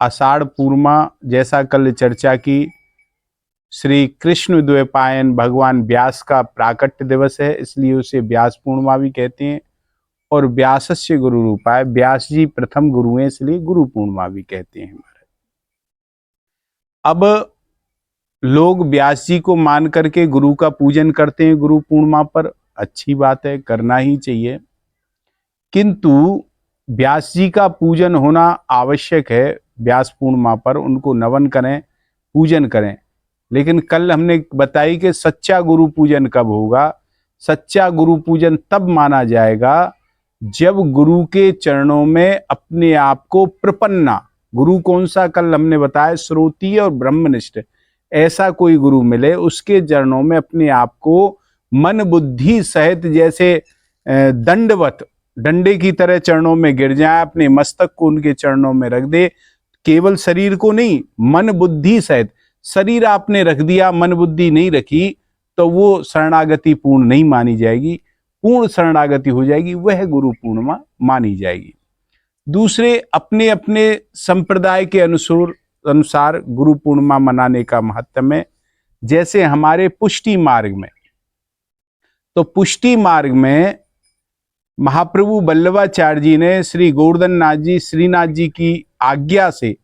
आषाढ़ पूर्णिमा जैसा कल चर्चा की, श्री कृष्ण द्वैपायन भगवान व्यास का प्राकट्य दिवस है, इसलिए उसे व्यास पूर्णिमा भी कहते हैं। और व्यासस्य गुरु रूपाय, व्यास जी प्रथम गुरु हैं, इसलिए गुरु पूर्णिमा भी कहते हैं। अब लोग व्यास जी को मान करके गुरु का पूजन करते हैं गुरु पूर्णिमा पर, अच्छी बात है, करना ही चाहिए। किंतु व्यास जी का पूजन होना आवश्यक है, व्यास पूर्णिमा पर उनको नमन करें, पूजन करें। लेकिन कल हमने बताई कि सच्चा गुरु पूजन कब होगा। सच्चा गुरु पूजन तब माना जाएगा जब गुरु के चरणों में अपने आप को प्रपन्ना, गुरु कौन सा कल हमने बताया, श्रोतीय और ब्रह्मनिष्ठ, ऐसा कोई गुरु मिले, उसके चरणों में अपने आप को मन बुद्धि सहित जैसे दंडवत, डंडे की तरह चरणों में गिर जाए, अपने मस्तक को उनके चरणों में रख दे। केवल शरीर को नहीं, मन बुद्धि सहित। शरीर आपने रख दिया, मन बुद्धि नहीं रखी, तो वो शरणागति पूर्ण नहीं मानी जाएगी, पूर्ण शरणागति हो जाएगी, वह गुरु पूर्णिमा मानी जाएगी। दूसरे अपने अपने संप्रदाय के अनुसार गुरु पूर्णिमा मनाने का महत्व है। जैसे हमारे पुष्टि मार्ग में, तो पुष्टि मार्ग में महाप्रभु वल्लभाचार्य जी ने श्री गोवर्धन नाथ जी, श्रीनाथ जी की आज्ञा से,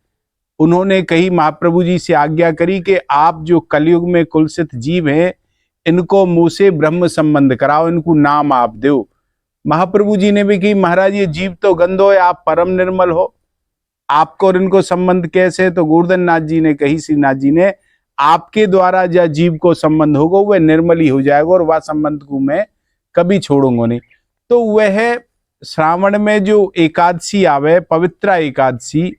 उन्होंने कही, महाप्रभु जी से आज्ञा करी कि आप जो कलयुग में कुलसित जीव हैं, इनको मुँह से ब्रह्म संबंध कराओ, इनको नाम आप दो। महाप्रभु जी ने भी कही, महाराज ये जीव तो गंदो है, आप परम निर्मल हो, आपको और इनको संबंध कैसे? तो गोवर्धन नाथ जी ने कही, श्रीनाथ जी ने, आपके द्वारा जो जीव को संबंध होगा वह निर्मल ही हो जाएगा, और वह संबंध को मैं कभी छोड़ूंगा नहीं। तो वह श्रावण में जो एकादशी आवे, पवित्रा एकादशी,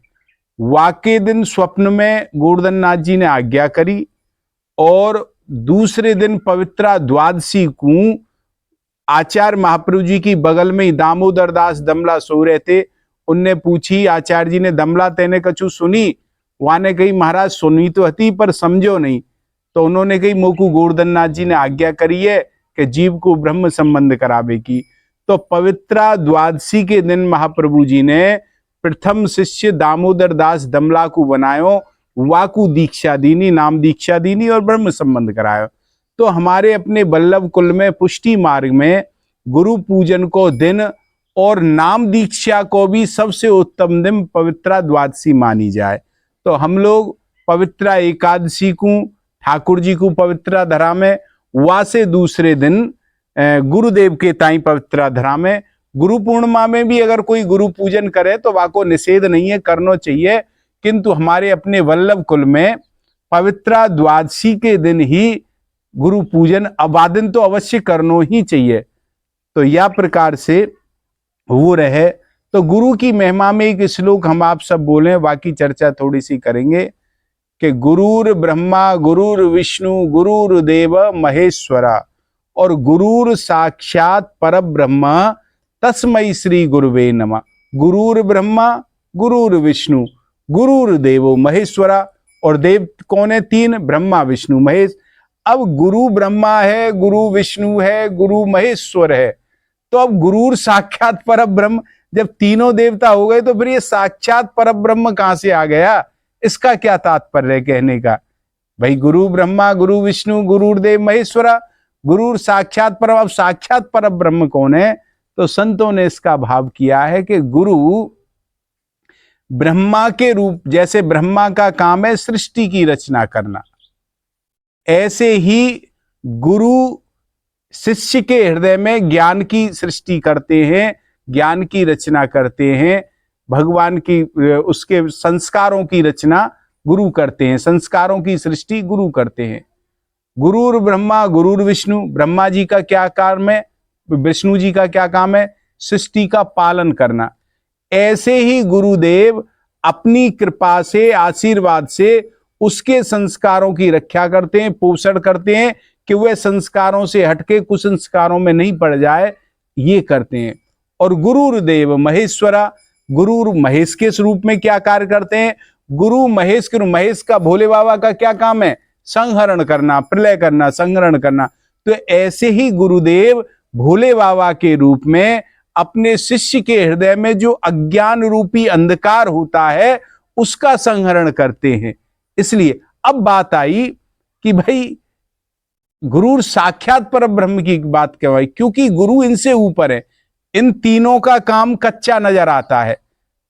वाके दिन स्वप्न में गोवर्धन नाथ जी ने आज्ञा करी, और दूसरे दिन पवित्रा द्वादशी को आचार्य महाप्रभु जी की बगल में ही दामोदर दास दमला सो रहे थे। उनने पूछी, आचार्य जी ने, दमला तेने कछु सुनी? वहां ने कही, महाराज सुनी तो हती पर समझो नहीं। तो उन्होंने कही, मोकू गोवर्धन नाथ जी ने आज्ञा करी है कि जीव को ब्रह्म संबंध करावे की। तो पवित्रा द्वादशी के दिन महाप्रभु जी ने प्रथम शिष्य दामोदर दास दमला को बनायो, वाकू दीक्षा दीनी, नाम दीक्षा दीनी, और ब्रह्म संबंध करायो। तो हमारे अपने वल्लभ कुल में पुष्टि मार्ग में गुरु पूजन को दिन और नाम दीक्षा को भी सबसे उत्तम दिन पवित्रा द्वादशी मानी जाए। तो हम लोग पवित्रा एकादशी को ठाकुर जी को पवित्रा धरा में, वहां से दूसरे दिन गुरुदेव के ताई पवित्रा धरा में। गुरु पूर्णिमा में भी अगर कोई गुरु पूजन करे तो वाको निषेध नहीं है, करना चाहिए। किंतु हमारे अपने वल्लभ कुल में पवित्रा द्वादशी के दिन ही गुरु पूजन अबादिन तो अवश्य करना ही चाहिए। तो यह प्रकार से वो रहे। तो गुरु की महिमा में एक श्लोक हम आप सब बोले, बाकी चर्चा थोड़ी सी करेंगे कि गुरुर ब्रह्मा गुरुर विष्णु गुरुर्देव महेश्वरा, और गुरुर साक्षात परब्रह्म तस्मै श्री गुरुवे नमः। गुरुर ब्रह्मा गुरुर विष्णु गुरुर्देवो महेश्वरा, और देव कौन है? तीन, ब्रह्मा विष्णु महेश। अब गुरु ब्रह्मा है, गुरु विष्णु है, गुरु महेश्वर है, तो अब गुरुर साक्षात परब्रह्म, जब तीनों देवता हो गए तो फिर ये साक्षात परब्रह्म कहां से आ गया? इसका क्या तात्पर्य कहने का? भाई गुरु ब्रह्मा गुरु विष्णु गुरुर्देव महेश्वरा, गुरुर साक्षात परम। अब साक्षात परब्रह्म कौन है? तो संतों ने इसका भाव किया है कि गुरु ब्रह्मा के रूप, जैसे ब्रह्मा का काम है सृष्टि की रचना करना, ऐसे ही गुरु शिष्य के हृदय में ज्ञान की सृष्टि करते हैं, ज्ञान की रचना करते हैं, भगवान की उसके संस्कारों की रचना गुरु करते हैं, संस्कारों की सृष्टि गुरु करते हैं। गुरुर ब्रह्मा गुरुर विष्णु, ब्रह्मा जी का क्या काम है, विष्णु जी का क्या काम है? सृष्टि का पालन करना। ऐसे ही गुरुदेव अपनी कृपा से, आशीर्वाद से उसके संस्कारों की रक्षा करते हैं, पोषण करते हैं कि वह संस्कारों से हटके कुसंस्कारों में नहीं पड़ जाए, ये करते हैं। और गुरुर्देव महेश्वरा, गुरु महेश के स्वरूप में क्या कार्य करते हैं? गुरु महेश के, महेश का, भोले बाबा का क्या काम है? संहरण करना, प्रलय करना, संहरण करना। तो ऐसे ही गुरुदेव भोले बाबा के रूप में अपने शिष्य के हृदय में जो अज्ञान रूपी अंधकार होता है उसका संहरण करते हैं। इसलिए अब बात आई कि भाई गुरु साक्षात परब्रह्म की बात कहवाई, क्योंकि गुरु इनसे ऊपर है। इन तीनों का काम कच्चा नजर आता है।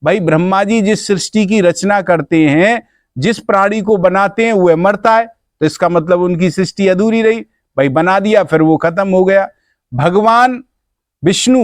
भाई ब्रह्मा जी जिस सृष्टि की रचना करते हैं, जिस प्राणी को बनाते हैं वह मरता है, तो इसका मतलब उनकी सृष्टि अधूरी रही। भाई बना दिया फिर वो खत्म हो गया। भगवान विष्णु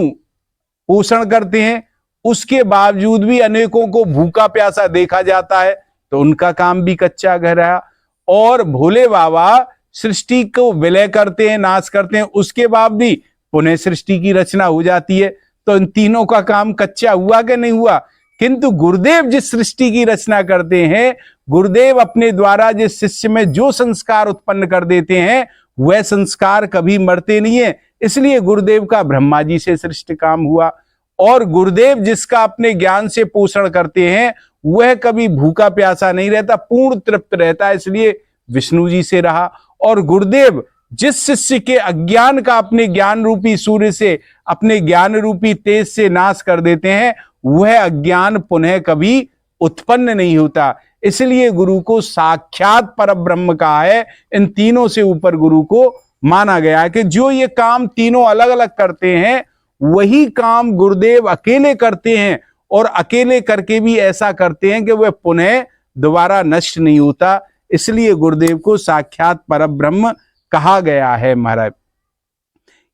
पोषण करते हैं, उसके बावजूद भी अनेकों को भूखा प्यासा देखा जाता है, तो उनका काम भी कच्चा घर रहा। और भोले बाबा सृष्टि को विलय करते हैं, नाश करते हैं, उसके बाद भी पुनः सृष्टि की रचना हो जाती है। तो इन तीनों का काम कच्चा हुआ कि नहीं हुआ। किंतु गुरुदेव जिस सृष्टि की रचना करते हैं, गुरुदेव अपने द्वारा जिस शिष्य में जो संस्कार उत्पन्न कर देते हैं, वह संस्कार कभी मरते नहीं है। इसलिए गुरुदेव का ब्रह्मा जी से सृष्टि काम हुआ। और गुरुदेव जिसका अपने ज्ञान से पोषण करते हैं, वह कभी भूखा प्यासा नहीं रहता, पूर्ण तृप्त रहता है, इसलिए विष्णु जी से रहा। और गुरुदेव जिस शिष्य के अज्ञान का अपने ज्ञान रूपी सूर्य से, अपने ज्ञान रूपी तेज से नाश कर देते हैं, वह अज्ञान पुनः कभी उत्पन्न नहीं होता। इसलिए गुरु को साक्षात परब्रह्म कहा है। इन तीनों से ऊपर गुरु को माना गया है कि जो ये काम तीनों अलग अलग करते हैं, वही काम गुरुदेव अकेले करते हैं। और अकेले करके भी ऐसा करते हैं कि वह पुनः दोबारा नष्ट नहीं होता। इसलिए गुरुदेव को साक्षात परब्रह्म कहा गया है। महाराज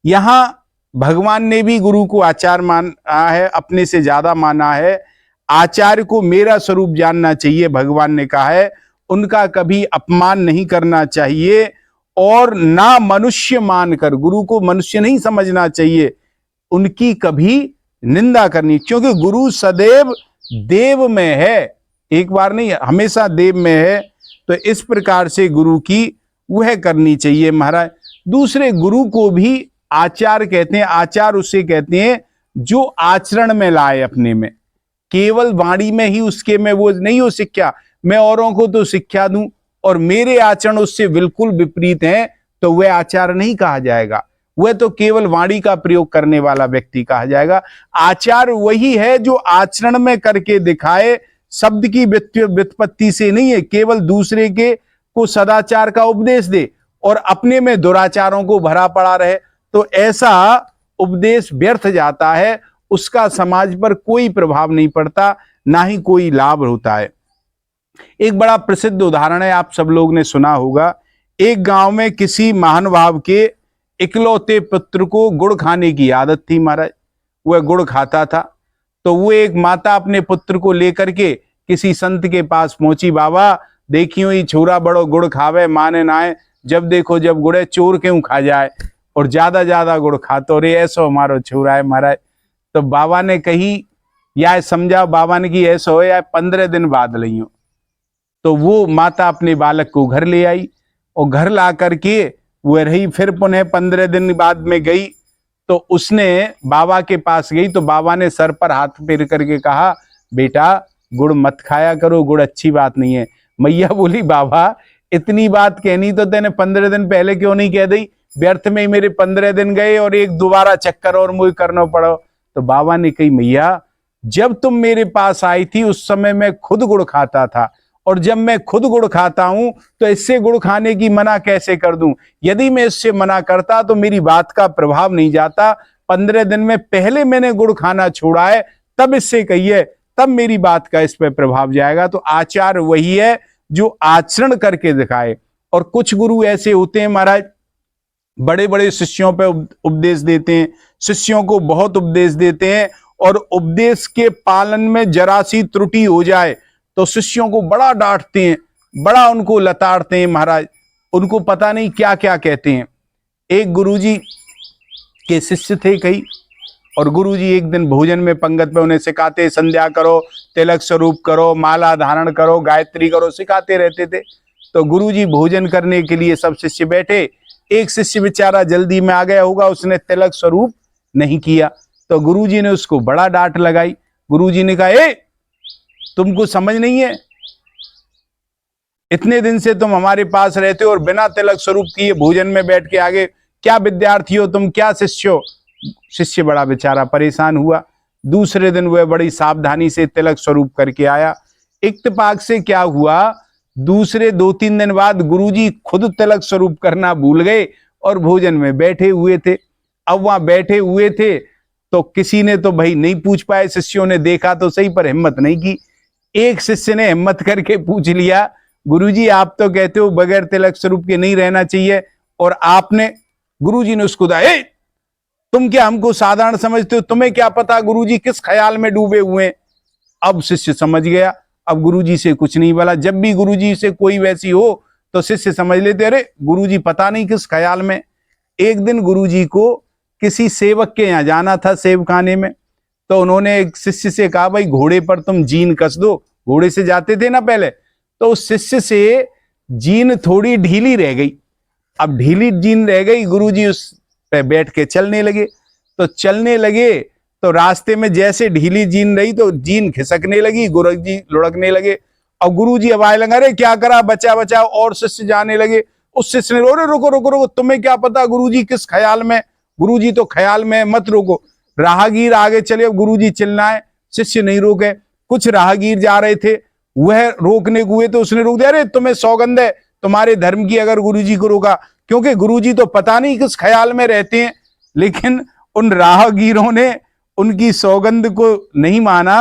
यहां भगवान ने भी गुरु को आचार्य माना है, अपने से ज्यादा माना है। आचार्य को मेरा स्वरूप जानना चाहिए, भगवान ने कहा है। उनका कभी अपमान नहीं करना चाहिए और ना मनुष्य मानकर, गुरु को मनुष्य नहीं समझना चाहिए, उनकी कभी निंदा करनी, क्योंकि गुरु सदैव देव में है, एक बार नहीं हमेशा देव में है। तो इस प्रकार से गुरु की वह करनी चाहिए। महाराज दूसरे गुरु को भी आचार्य कहते हैं। आचार्य उसे कहते हैं जो आचरण में लाए अपने में, केवल वाणी में ही उसके में वो नहीं हो शिक्षा। मैं औरों को तो शिक्षा दूं और मेरे आचरण उससे बिल्कुल विपरीत हैं, तो वह आचार्य नहीं कहा जाएगा, वह तो केवल वाणी का प्रयोग करने वाला व्यक्ति कहा जाएगा। आचार्य वही है जो आचरण में करके दिखाए, शब्द की व्युत्पत्ति से नहीं है, केवल दूसरे के को सदाचार का उपदेश दे और अपने में दुराचारों को भरा पड़ा रहे, तो ऐसा उपदेश व्यर्थ जाता है, उसका समाज पर कोई प्रभाव नहीं पड़ता, ना ही कोई लाभ होता है। एक बड़ा प्रसिद्ध उदाहरण है, आप सब लोग ने सुना होगा। एक गांव में किसी महानुभाव के इकलौते पुत्र को गुड़ खाने की आदत थी। महाराज वह गुड़ खाता था, तो वो एक माता अपने पुत्र को लेकर के किसी संत के पास पहुंची। बाबा देखियो ये छोरा बड़ो गुड़ खावे, माने ना है, जब देखो जब गुड़े चोर क्यों खा जाए और ज्यादा गुड़ खातो रे, ऐसो हमारो छोरा है। महाराज तो बाबा ने कही या समझा, बाबा ने की ऐसा हो या 15 दिन बाद लियो। तो वो माता अपने बालक को घर ले आई और घर ला करके वह रही। फिर पुनः 15 दिन बाद में गई, तो उसने बाबा के पास गई, तो बाबा ने सर पर हाथ फेर करके कहा, बेटा गुड़ मत खाया करो, गुड़ अच्छी बात नहीं है। मैया बोली, बाबा इतनी बात कहनी तो तेने 15 दिन पहले क्यों नहीं कह दी, व्यर्थ में ही मेरे 15 दिन गए और एक दोबारा चक्कर और मुझे करना पड़ो। तो बाबा ने कही, मैया जब तुम मेरे पास आई थी उस समय मैं खुद गुड़ खाता था, और जब मैं खुद गुड़ खाता हूं तो इससे गुड़ खाने की मना कैसे कर दूं। यदि मैं इससे मना करता तो मेरी बात का प्रभाव नहीं जाता। 15 दिन में पहले मैंने गुड़ खाना छोड़ा है, तब इससे कहिए, तब मेरी बात का इस पर प्रभाव जाएगा। तो आचार्य वही है जो आचरण करके दिखाए। और कुछ गुरु ऐसे होते हैं महाराज, बड़े बड़े शिष्यों पे उपदेश देते हैं, शिष्यों को बहुत उपदेश देते हैं, और उपदेश के पालन में जरा सी त्रुटि हो जाए तो शिष्यों को बड़ा डांटते हैं, बड़ा उनको लताड़ते हैं। महाराज उनको पता नहीं क्या क्या कहते हैं। एक गुरुजी के शिष्य थे कई, और गुरुजी एक दिन भोजन में पंगत में उन्हें सिखाते, संध्या करो, तिलक स्वरूप करो, माला धारण करो, गायत्री करो, सिखाते रहते थे। तो गुरुजी भोजन करने के लिए सब शिष्य बैठे। एक शिष्य बेचारा जल्दी में आ गया होगा, उसने तिलक स्वरूप नहीं किया, तो गुरुजी ने उसको बड़ा डांट लगाई। गुरुजी ने कहा, ए तुमको समझ नहीं है, इतने दिन से तुम हमारे पास रहते हो और बिना तिलक स्वरूप किए भोजन में बैठ के आगे, क्या विद्यार्थी हो तुम, क्या शिष्य हो। शिष्य बड़ा बेचारा परेशान हुआ। दूसरे दिन वह बड़ी सावधानी से तिलक स्वरूप करके आया। इत्तेफाक से क्या हुआ, दूसरे 2-3 दिन बाद गुरुजी खुद तिलक स्वरूप करना भूल गए और भोजन में बैठे हुए थे। अब वहां बैठे हुए थे तो किसी ने तो भाई नहीं पूछ पाए, शिष्यों ने देखा तो सही पर हिम्मत नहीं की। एक शिष्य ने हिम्मत करके पूछ लिया, गुरुजी आप तो कहते हो बगैर तिलक स्वरूप के नहीं रहना चाहिए, और आपने, गुरुजी ने उसको कहा, तुम क्या हमको साधारण समझते हो, तुम्हें क्या पता गुरुजी किस ख्याल में डूबे हुए हैं। अब शिष्य समझ गया, अब गुरुजी से कुछ नहीं बोला। जब भी गुरुजी से कोई वैसी हो तो शिष्य समझ लेते, अरे गुरुजी पता नहीं किस ख्याल में। एक दिन गुरुजी को किसी सेवक के यहाँ जाना था, सेवखाने में, तो उन्होंने एक शिष्य से कहा, भाई घोड़े पर तुम जीन कस दो, घोड़े से जाते थे ना पहले। तो उस शिष्य से जीन थोड़ी ढीली रह गई। अब ढीली जीन रह गई, गुरुजी उस पे बैठ के चलने लगे। तो चलने लगे तो रास्ते में जैसे ढीली जीन रही तो जीन खिसकने लगी, गुरुजी लुढ़कने लगे। और गुरुजी अब आए लगे, अरे क्या करा, बचा बचा। और शिष्य जाने लगे। उस शिष्य ने, अरे रुको रुको रुको, तुम्हें क्या पता गुरुजी किस ख्याल में, गुरुजी तो ख्याल में, मत रोको। राहगीर आगे चले, अब गुरुजी चिल्लाए, शिष्य नहीं रोके। कुछ राहगीर जा रहे थे, वह रोकने को हुए तो उसने रोक दिया, अरे तुम्हें सौगंध है तुम्हारे धर्म की अगर गुरुजी को रोका, क्योंकि गुरुजी तो पता नहीं किस ख्याल में रहते हैं। लेकिन उन राहगीरों ने उनकी सौगंध को नहीं माना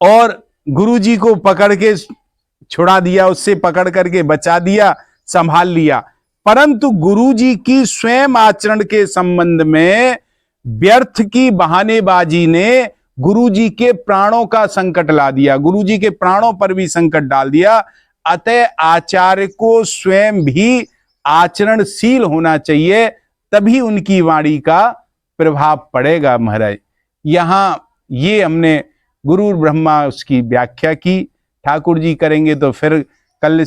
और गुरुजी को पकड़ के छुड़ा दिया, उससे पकड़ करके बचा दिया, संभाल लिया। परंतु गुरुजी की स्वयं आचरण के संबंध में व्यर्थ की बहानेबाजी ने गुरुजी के प्राणों का संकट ला दिया, गुरुजी के प्राणों पर भी संकट डाल दिया। अतः आचार्य को स्वयं भी आचरणशील होना चाहिए, तभी उनकी वाणी का प्रभाव पड़ेगा। महाराज यहां ये हमने गुरु ब्रह्मा उसकी व्याख्या की। ठाकुर जी करेंगे तो फिर कल